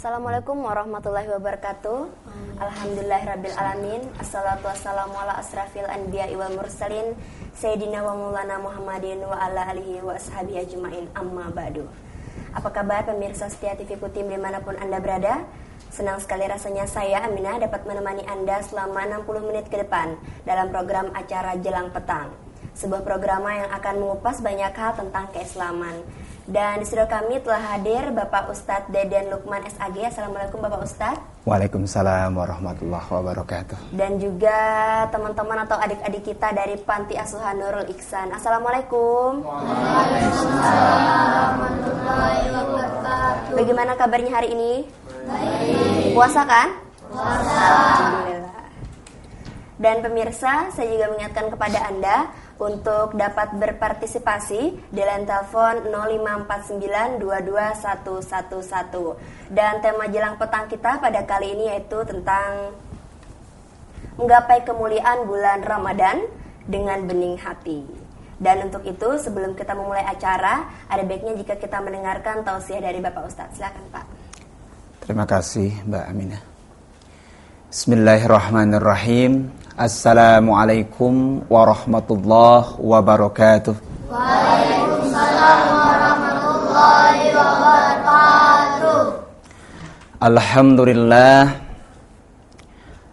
Assalamualaikum warahmatullahi wabarakatuh. Alhamdulillahirrabbilalamin. Assalatu wassalamu ala asrafil anbiya'i wal mursalin Sayyidina wa maulana Muhammadin wa ala alihi wa ashabihi ajma'in, amma ba'du. Apa kabar pemirsa setia TV Kutim dimanapun Anda berada? Senang sekali rasanya saya, Aminah, dapat menemani Anda selama 60 menit ke depan dalam program acara Jelang Petang, sebuah program yang akan mengupas banyak hal tentang keislaman. Dan di studio kami telah hadir Bapak Ustadz Deden Lukman SAG. Assalamualaikum Bapak Ustadz. Waalaikumsalam warahmatullahi wabarakatuh. Dan juga teman-teman atau adik-adik kita dari Panti Asuhan Nurul Ihsan. Assalamualaikum. Waalaikumsalam warahmatullahi wabarakatuh. Bagaimana kabarnya hari ini? Baik. Puasa kan? Puasa. Alhamdulillah. Dan pemirsa, saya juga mengingatkan kepada Anda untuk dapat berpartisipasi di line telepon 0549221111. Dan tema Jelang Petang kita pada kali ini yaitu tentang menggapai kemuliaan bulan Ramadan dengan bening hati. Dan untuk itu, sebelum kita memulai acara, ada baiknya jika kita mendengarkan tausiah dari Bapak Ustadz. Silakan Pak. Terima kasih Mbak Aminah. Bismillahirrahmanirrahim. Assalamualaikum warahmatullahi wabarakatuh. Waalaikumsalam warahmatullahi wabarakatuh.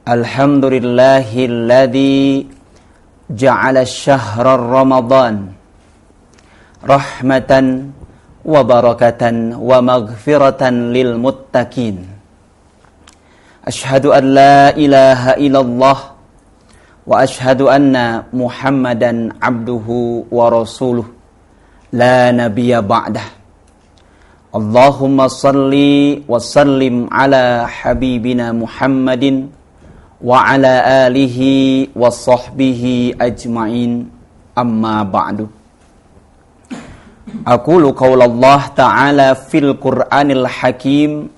Alhamdulillahilladzi ja'ala syahra Ramadan rahmatan wa barakatan wa maghfiratan lil muttaqin. Asyhadu an la ilaha illallah wa ashhadu anna Muhammadan abduhu wa rasuluh la nabiyya ba'dah. Allahumma salli wa sallim ala habibina Muhammadin wa ala alihi wa sahbihi ajma'in, amma ba'du. Aqulu qawlallah ta'ala fil Qur'anil Hakim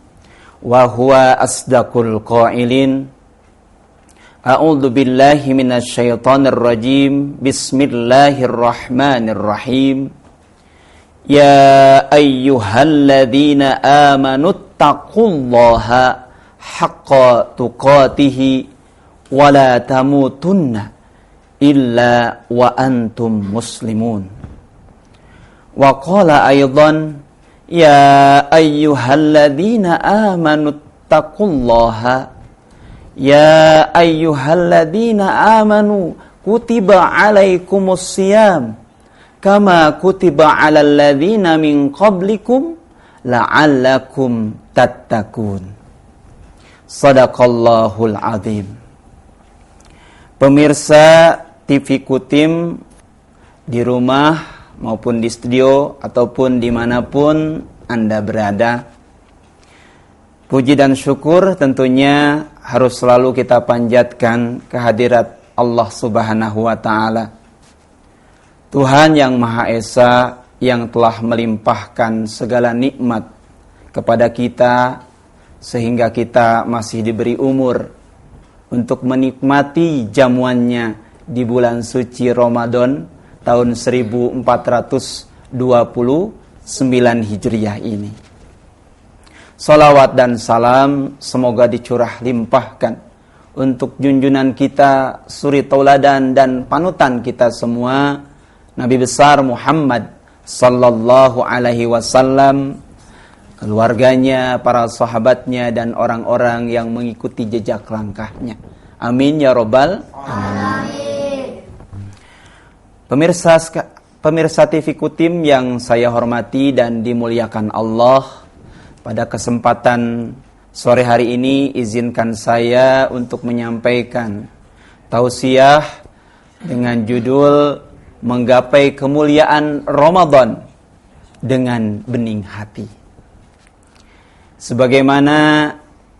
wa huwa asdaqul qailin. A'udzu billahi minasy syaithanir rajim. Bismillahirrahmanirrahim. Ya ayyuhalladzina amanu taqullaha haqqa tuqatih wa la tamutunna illa wa antum muslimun. Wa qala aidan ya ayyuhalladzina amanu taqullaha ya ayyuhalladzina amanu kutiba alaikumus siyam kama kutiba alal ladzina min qablikum la'allakum tattaqun. Shadaqallahul azim. Pemirsa TV Kutim di rumah maupun di studio ataupun dimanapun Anda berada, puji dan syukur tentunya harus selalu kita panjatkan kehadirat Allah Subhanahu wa ta'ala, Tuhan yang Maha Esa, yang telah melimpahkan segala nikmat kepada kita sehingga kita masih diberi umur untuk menikmati jamuannya di bulan suci Ramadan tahun 1429 Hijriah ini. Salawat dan salam semoga dicurah limpahkan untuk junjungan kita, suri tauladan dan panutan kita semua, Nabi besar Muhammad sallallahu alaihi wasallam, keluarganya, para sahabatnya dan orang-orang yang mengikuti jejak langkahnya. Amin ya rabbal alamin. Pemirsa TV Kutim yang saya hormati dan dimuliakan Allah, pada kesempatan sore hari ini izinkan saya untuk menyampaikan tausiah dengan judul Menggapai Kemuliaan Ramadan dengan Bening Hati. Sebagaimana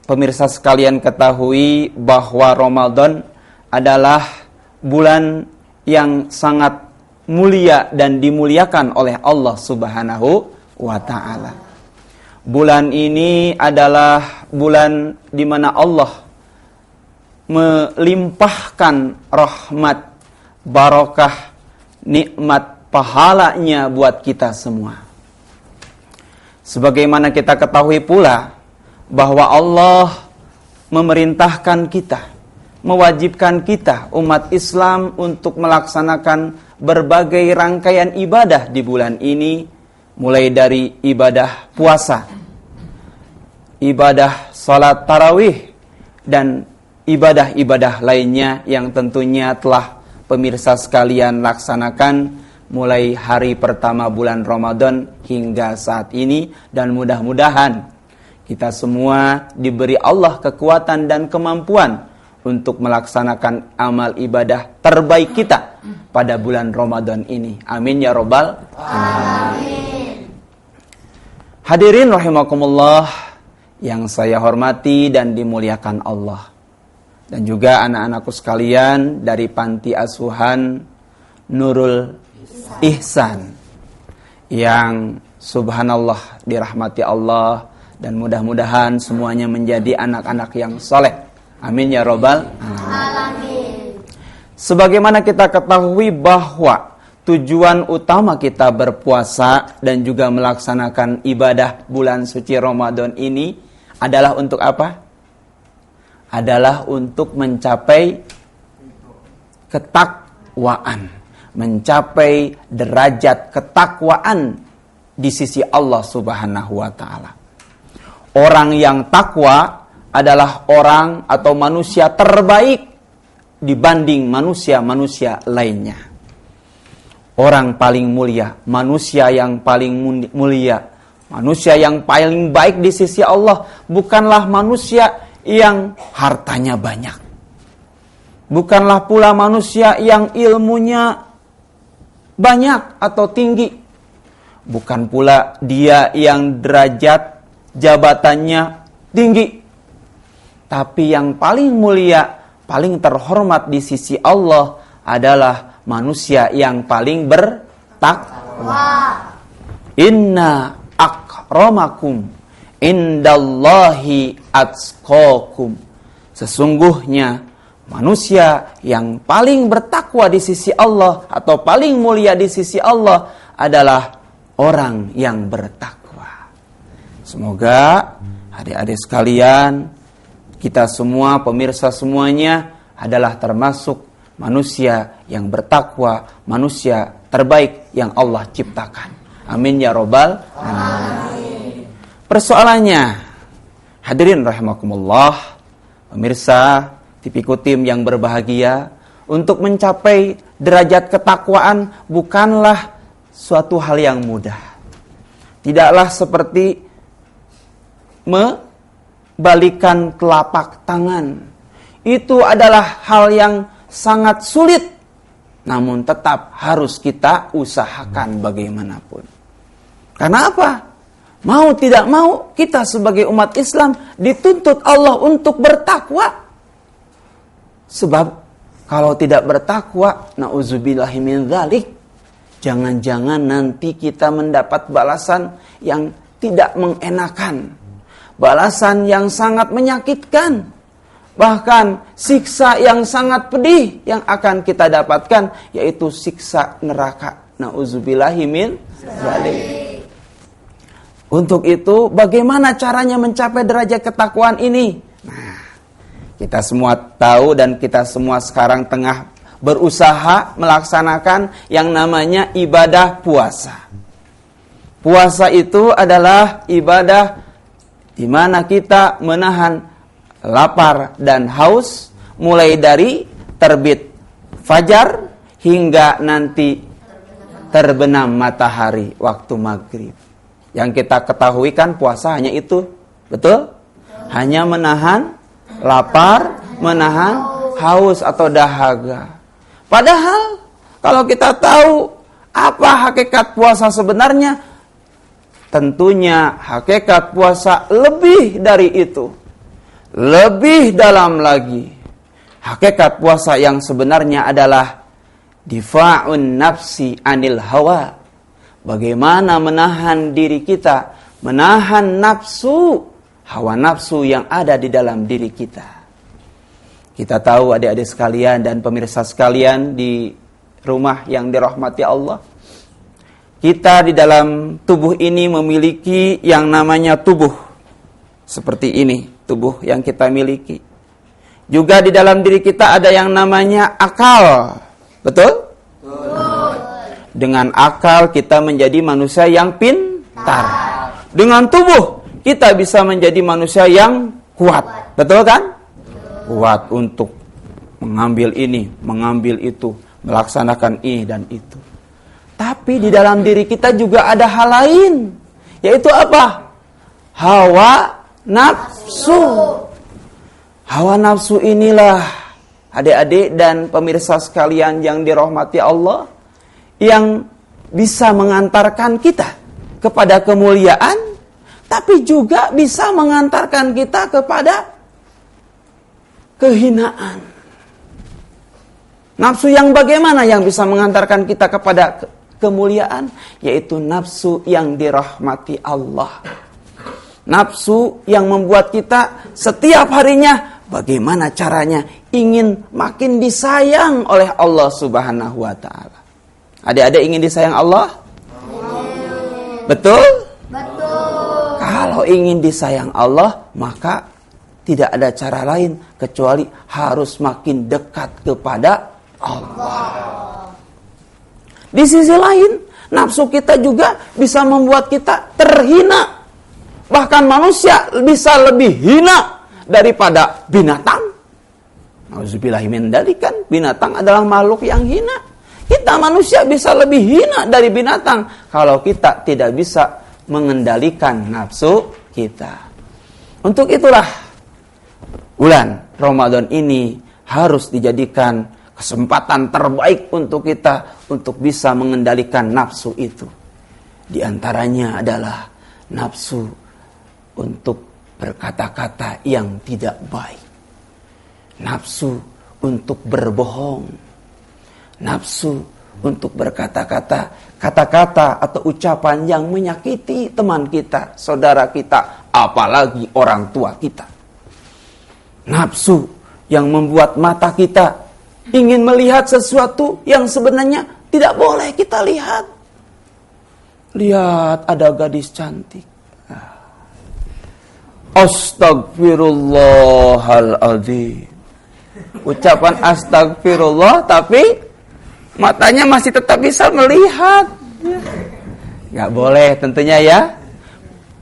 pemirsa sekalian ketahui bahwa Ramadan adalah bulan yang sangat mulia dan dimuliakan oleh Allah Subhanahu wa ta'ala. Bulan ini adalah bulan di mana Allah melimpahkan rahmat, barakah, nikmat, pahalanya buat kita semua. Sebagaimana kita ketahui pula bahwa Allah memerintahkan kita, mewajibkan kita umat Islam untuk melaksanakan berbagai rangkaian ibadah di bulan ini, mulai dari ibadah puasa, ibadah salat tarawih, dan ibadah-ibadah lainnya yang tentunya telah pemirsa sekalian laksanakan mulai hari pertama bulan Ramadan hingga saat ini. Dan mudah-mudahan kita semua diberi Allah kekuatan dan kemampuan untuk melaksanakan amal ibadah terbaik kita pada bulan Ramadan ini. Amin ya robbal alamin. Hadirin rahimakumullah yang saya hormati dan dimuliakan Allah, dan juga anak-anakku sekalian dari Panti Asuhan Nurul Ihsan yang subhanallah dirahmati Allah, dan mudah-mudahan semuanya menjadi anak-anak yang soleh. Amin ya robbal alamin. Sebagaimana kita ketahui bahwa tujuan utama kita berpuasa dan juga melaksanakan ibadah bulan suci Ramadan ini adalah untuk apa? Adalah untuk mencapai ketakwaan, mencapai derajat ketakwaan di sisi Allah Subhanahu wa taala. Orang yang takwa adalah orang atau manusia terbaik dibanding manusia-manusia lainnya. Orang paling mulia, manusia yang paling mulia, manusia yang paling baik di sisi Allah bukanlah manusia yang hartanya banyak. Bukanlah pula manusia yang ilmunya banyak atau tinggi. Bukan pula dia yang derajat jabatannya tinggi. Tapi yang paling mulia, paling terhormat di sisi Allah adalah manusia yang paling bertakwa. Inna akramakum indallahi atqakum. Sesungguhnya manusia yang paling bertakwa di sisi Allah atau paling mulia di sisi Allah adalah orang yang bertakwa. Semoga adik-adik sekalian, kita semua, pemirsa semuanya adalah termasuk manusia yang bertakwa, manusia terbaik yang Allah ciptakan. Amin ya robbal alamin. Persoalannya, hadirin rahimakumullah, pemirsa Tipiku Tim yang berbahagia, untuk mencapai derajat ketakwaan bukanlah suatu hal yang mudah. Tidaklah seperti balikan telapak tangan. Itu adalah hal yang sangat sulit, namun tetap harus kita usahakan bagaimanapun. Karena apa? Mau tidak mau, kita sebagai umat Islam dituntut Allah untuk bertakwa. Sebab kalau tidak bertakwa, na'udzubillahi min dzalik, jangan-jangan nanti kita mendapat balasan yang tidak mengenakan, balasan yang sangat menyakitkan, bahkan siksa yang sangat pedih yang akan kita dapatkan, yaitu siksa neraka. Na'udzubillahi min dzalik. Untuk itu, bagaimana caranya mencapai derajat ketakwaan ini? Nah, kita semua tahu dan kita semua sekarang tengah berusaha melaksanakan yang namanya ibadah puasa. Puasa itu adalah ibadah di mana kita menahan lapar dan haus mulai dari terbit fajar hingga nanti terbenam matahari waktu maghrib. Yang kita ketahui kan puasa hanya itu, betul? Hanya menahan lapar, menahan haus atau dahaga. Padahal kalau kita tahu apa hakikat puasa sebenarnya, tentunya hakikat puasa lebih dari itu. Lebih dalam lagi. Hakikat puasa yang sebenarnya adalah difa'un nafsi anil hawa. Bagaimana menahan diri kita, menahan nafsu, hawa nafsu yang ada di dalam diri kita. Kita tahu adik-adik sekalian dan pemirsa sekalian di rumah yang dirahmati Allah, kita di dalam tubuh ini memiliki yang namanya tubuh. seperti ini tubuh yang kita miliki. Juga di dalam diri kita ada yang namanya akal. Betul? Dengan akal kita menjadi manusia yang pintar. Dengan tubuh kita bisa menjadi manusia yang kuat. Betul kan? Kuat untuk mengambil ini, mengambil itu, melaksanakan ini dan itu. Tapi di dalam diri kita juga ada hal lain, yaitu apa? Hawa nafsu. Hawa nafsu inilah, adik-adik dan pemirsa sekalian yang dirahmati Allah, yang bisa mengantarkan kita kepada kemuliaan, tapi juga bisa mengantarkan kita kepada kehinaan. Nafsu yang bagaimana yang bisa mengantarkan kita kepada kemuliaan? Yaitu nafsu yang dirahmati Allah. Nafsu yang membuat kita setiap harinya bagaimana caranya ingin makin disayang oleh Allah Subhanahu wa ta'ala. Adik-adik ingin disayang Allah? Betul? Betul. Kalau ingin disayang Allah, maka tidak ada cara lain kecuali harus makin dekat kepada Allah. Di sisi lain, nafsu kita juga bisa membuat kita terhina. Bahkan manusia bisa lebih hina daripada binatang. Nauzubillahi min dzalik, kan binatang adalah makhluk yang hina. Kita manusia bisa lebih hina dari binatang kalau kita tidak bisa mengendalikan nafsu kita. Untuk itulah bulan Ramadan ini harus dijadikan kesempatan terbaik untuk kita untuk bisa mengendalikan nafsu itu. Di antaranya adalah nafsu untuk berkata-kata yang tidak baik. Nafsu untuk berbohong. Nafsu untuk berkata-kata atau ucapan yang menyakiti teman kita, saudara kita, apalagi orang tua kita. Nafsu yang membuat mata kita ingin melihat sesuatu yang sebenarnya tidak boleh kita lihat. Lihat ada gadis cantik. Astagfirullahaladzim. Ucapan astagfirullah tapi matanya masih tetap bisa melihat. Gak boleh tentunya ya.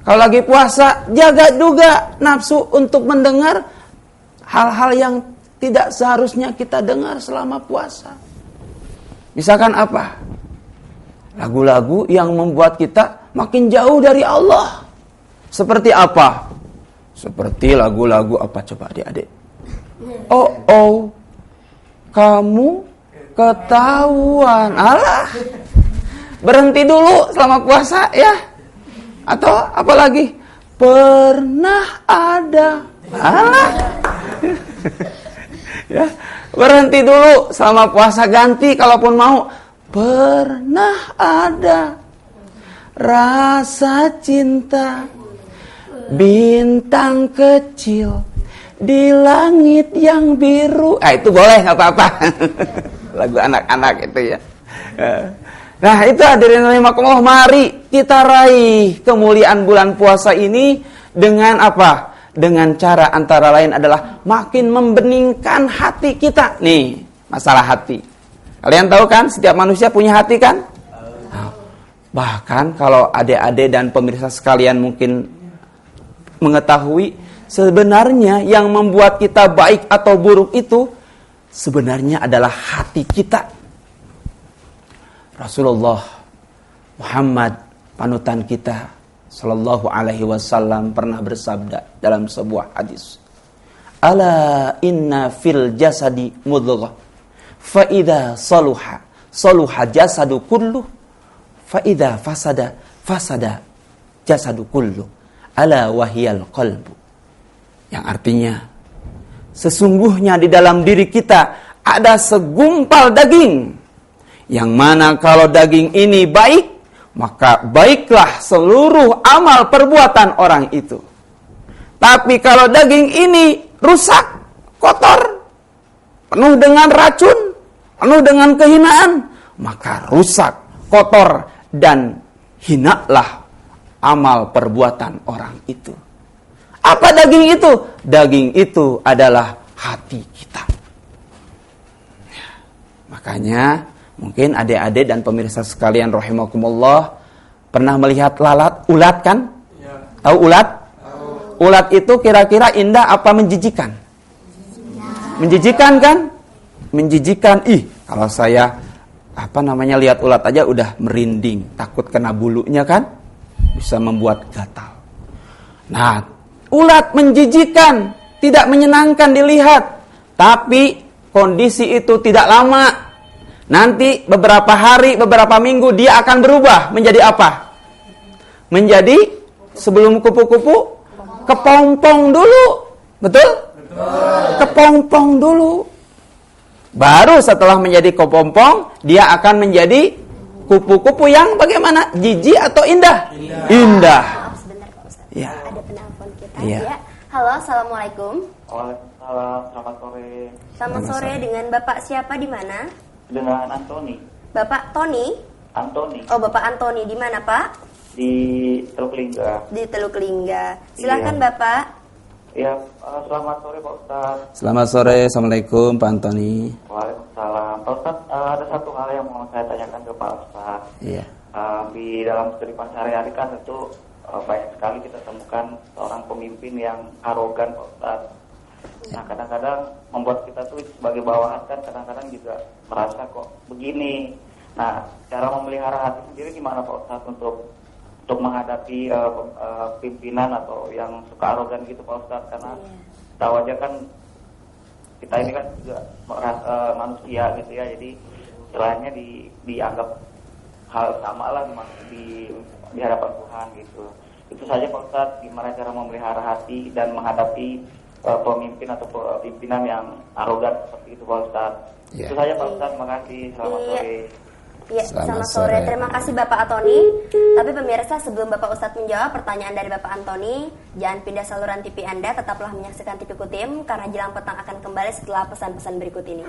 Kalau lagi puasa, jaga juga nafsu untuk mendengar hal-hal yang tidak seharusnya kita dengar selama puasa. Misalkan apa? Lagu-lagu yang membuat kita makin jauh dari Allah. Seperti apa? Seperti lagu-lagu apa coba adik-adik? Oh, kamu ketahuan. Alah, berhenti dulu selama puasa ya. Atau apalagi pernah ada. Alah. Ya, berhenti dulu selama puasa, ganti kalaupun mau. Pernah ada rasa cinta bintang kecil di langit yang biru. Itu boleh, nggak apa-apa. Lagu anak-anak itu ya. Nah itu hadirin rahimakumullah, mari kita raih kemuliaan bulan puasa ini dengan apa? Dengan cara antara lain adalah makin membeningkan hati kita. Nih, masalah hati. Kalian tahu kan, setiap manusia punya hati kan? Bahkan kalau adik-adik dan pemirsa sekalian mungkin mengetahui, sebenarnya yang membuat kita baik atau buruk itu sebenarnya adalah hati kita. Rasulullah Muhammad panutan kita sallallahu alaihi wasallam pernah bersabda dalam sebuah hadis. Ala inna fil jasadi mudghah fa idza saluha jasadu kullu fa idza fasada jasadu kullu ala wahyal qalbu. Yang artinya sesungguhnya di dalam diri kita ada segumpal daging, yang mana kalau daging ini baik, maka baiklah seluruh amal perbuatan orang itu. Tapi kalau daging ini rusak, kotor, penuh dengan racun, penuh dengan kehinaan, maka rusak, kotor, dan hinalah amal perbuatan orang itu. Apa daging itu? Daging itu adalah hati kita. Ya, makanya mungkin adik-adik dan pemirsa sekalian rahimakumullah pernah melihat ulat kan? Ya. Tahu ulat? Tahu. Ulat itu kira-kira indah apa menjijikan? Menjijikan kan? Menjijikan. Kalau saya lihat ulat aja udah merinding, takut kena bulunya kan? Bisa membuat gatal. Nah, ulat menjijikan, tidak menyenangkan dilihat. Tapi kondisi itu tidak lama. Nanti beberapa hari, beberapa minggu dia akan berubah menjadi apa? Menjadi sebelum kupu-kupu kepompong dulu. Betul? Betul. Kepompong dulu. Baru setelah menjadi kepompong, dia akan menjadi kupu-kupu yang bagaimana? Jijik atau indah? Indah. Maaf sebentar Pak Ustadz. Ya. Ada penelpon kita. Ya. Ya. Halo, assalamualaikum. Waalaikumsalam, selamat sore. Selamat sore, dengan Bapak siapa di mana? Dengan Antoni. Bapak Tony? Antoni. Oh, Bapak Antoni di mana, Pak? Di Teluk Lingga. Di Teluk Lingga. Silakan Iya. Bapak. Ya, selamat sore Pak Ustadz. Selamat sore, assalamualaikum Pak Antoni. Waalaikumsalam. Pak Ustadz, ada satu hal yang mau saya tanyakan ke Pak Ustadz. Iya. Di dalam kehidupan sehari-hari kan tentu banyak sekali kita temukan seorang pemimpin yang arogan Pak Ustadz. Nah, kadang-kadang membuat kita tuh sebagai bawahan kan kadang-kadang juga merasa kok begini. Nah, cara memelihara hati sendiri gimana Pak Ustadz untuk menghadapi pimpinan atau yang suka arogan gitu Pak Ustadz, karena tahu aja kan kita ini kan juga manusia gitu ya, jadi istilahnya dianggap hal sama lah di hadapan Tuhan gitu. Itu saja Pak Ustadz, gimana cara memelihara hati dan menghadapi pemimpin atau pimpinan yang arogan seperti itu Pak Ustadz. Itu saja Pak Ustadz, makasih, selamat sore. Iya, selamat sore. Terima kasih Bapak Antoni. Tapi pemirsa, sebelum Bapak Ustadz menjawab pertanyaan dari Bapak Antoni, jangan pindah saluran TV Anda, tetaplah menyaksikan TV Kutim, karena Jelang Petang akan kembali setelah pesan-pesan berikut ini.